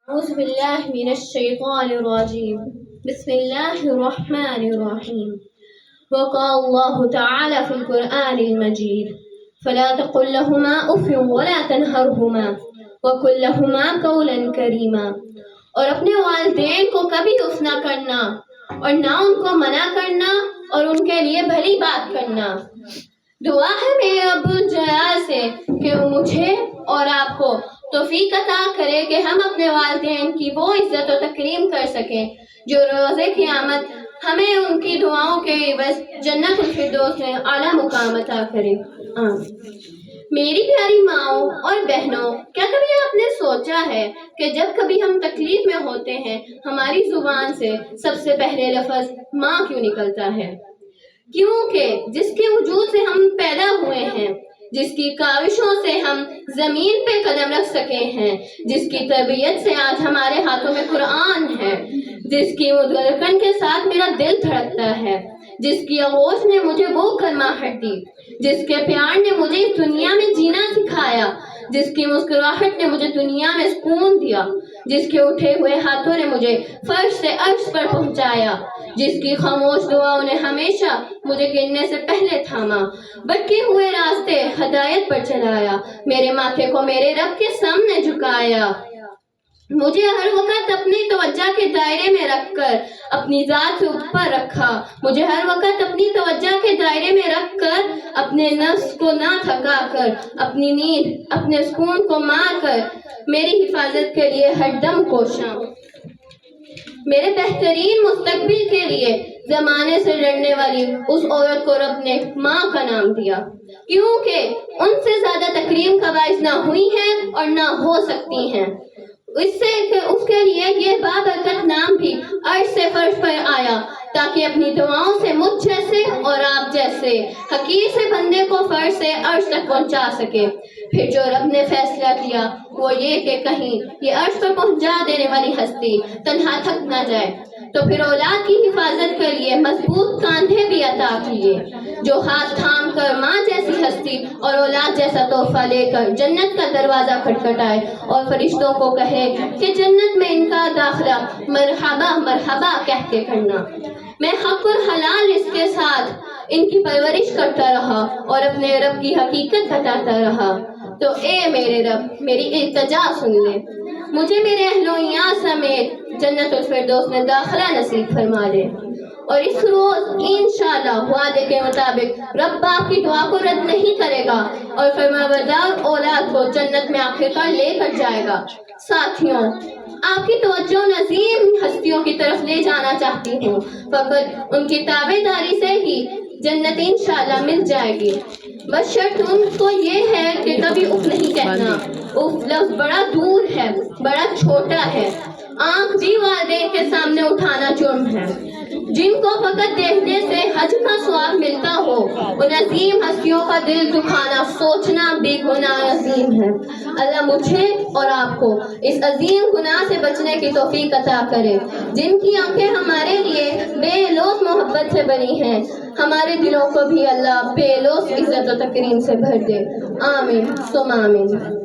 أعوذ بالله من الشيطان الرجيم بسم الله الرحمن الرحيم وقال الله تعالى في القرآن المجيد فلا تقل لهما أف ولا تنهرهما وقل لهما قولا كريما اور اپنے والدین کو کبھی اف نہ کرنا اور نہ ان کو منع کرنا اور ان کے لیے بھلی بات کرنا۔ دعا ہے میرے رب الجلال سے کہ وہ مجھے اور آپ کو توفیق عطا کرے کہ ہم اپنے والدین کی وہ عزت و تکریم کر سکیں جو روز قیامت ہمیں ان کی دعاؤں کے عوض جنت الفردوس میں اعلیٰ مقام عطا کرے۔ میری پیاری ماؤں اور بہنوں، کیا کبھی آپ نے سوچا ہے کہ جب کبھی ہم تکلیف میں ہوتے ہیں ہماری زبان سے سب سے پہلے لفظ ماں کیوں نکلتا ہے؟ کیونکہ جس کے وجود سے ہم پیدا ہوئے ہیں، جس کی کاوشوں سے ہم زمین پہ قدم رکھ سکے ہیں، جس کی تربیت سے آج ہمارے ہاتھوں میں قرآن ہے، جس کی مدرکن کے ساتھ میرا دل دھڑکتا ہے، جس کی آغوش نے مجھے وہ گرماہٹ دی، جس کے پیار نے مجھے اس دنیا میں جینا سکھایا، جس کی مسکراہٹ نے مجھے دنیا میں سکون دیا، جس کے اٹھے ہوئے ہاتھوں نے مجھے فرش سے عرش پر پہنچایا، جس کی خاموش دعاؤں نے ہمیشہ مجھے گرنے سے پہلے تھاما، بھٹکے ہوئے راستے ہدایت پر چلایا، میرے ماتھے کو میرے رب کے سامنے جھکایا، مجھے ہر وقت اپنی توجہ کے دائرے میں رکھ کر اپنی ذات سے اوپر رکھا، مجھے ہر وقت اپنی توجہ کے دائرے میں رکھ کر اپنے نفس کو نہ تھکا کر، اپنی نیند اپنے سکون کو مار کر میری حفاظت کے لیے ہر دم کوشاں، میرے بہترین مستقبل کے لیے زمانے سے لڑنے والی اس عورت کو رب نے ماں کا نام دیا، کیونکہ ان سے زیادہ تکریم کا باعث نہ ہوئی ہیں اور نہ ہو سکتی ہیں۔ اس کے لیے یہ بابرکت نام بھی عرش سے فرش پر آیا تاکہ اپنی دعاؤں سے مجھ جیسے اور آپ جیسے حقیر سے بندے کو فرش سے عرش تک پہنچا سکے۔ پھر جو رب نے فیصلہ کیا وہ یہ کہ کہیں یہ عرش پر پہنچا دینے والی ہستی تنہا تھک نہ جائے، تو پھر اولاد کی حفاظت کے لیے مضبوط کاندھے بھی عطا کیے، جو ہاتھ تھام کر ماں جیسی ہستی اور اولاد جیسا تحفہ لے کر جنت کا دروازہ کھٹکھٹائے اور فرشتوں کو کہے کہ جنت میں ان کا داخلہ مرحبا مرحبا کہہ کے کرنا۔ میں حق اور حلال رزق کے ساتھ ان کی پرورش کرتا رہا اور اپنے رب کی حقیقت بتاتا رہا، تو اے میرے رب میری التجا سن لے، مجھے میرے اہل و عیال سمیت جنت الفردوس میں داخلہ نصیب فرما دے، اور اس روز انشاءاللہ وعدے کے مطابق رب آپ کی دعا کو رد نہیں کرے گا اور فرمانبردار اولاد کو جنت میں آخرکار لے کر جائے گا۔ ساتھیوں، آپ کی توجہ عظیم ہستیوں کی طرف لے جانا چاہتی ہوں، فقط ان کی تابعداری سے ہی جنت انشاءاللہ مل جائے گی، بس شرط ان کو یہ ہے کہ کبھی اف نہیں کہنا۔ اف لفظ بڑا دور ہے، بڑا چھوٹا ہے، آنکھ بھی والدین کے سامنے اٹھانا جرم ہے، جن کو فقط دیکھنے سے حج کا ثواب ملتا ہو ان عظیم ہستیوں کا دل دکھانا سوچنا بھی گناہ عظیم ہے۔ اللہ مجھے اور آپ کو اس عظیم گناہ سے بچنے کی توفیق عطا کرے، جن کی آنکھیں ہمارے لیے بے لوث محبت سے بنی ہیں، ہمارے دلوں کو بھی اللہ بے لوث عزت و تکریم سے بھر دے، آمین ثم آمین۔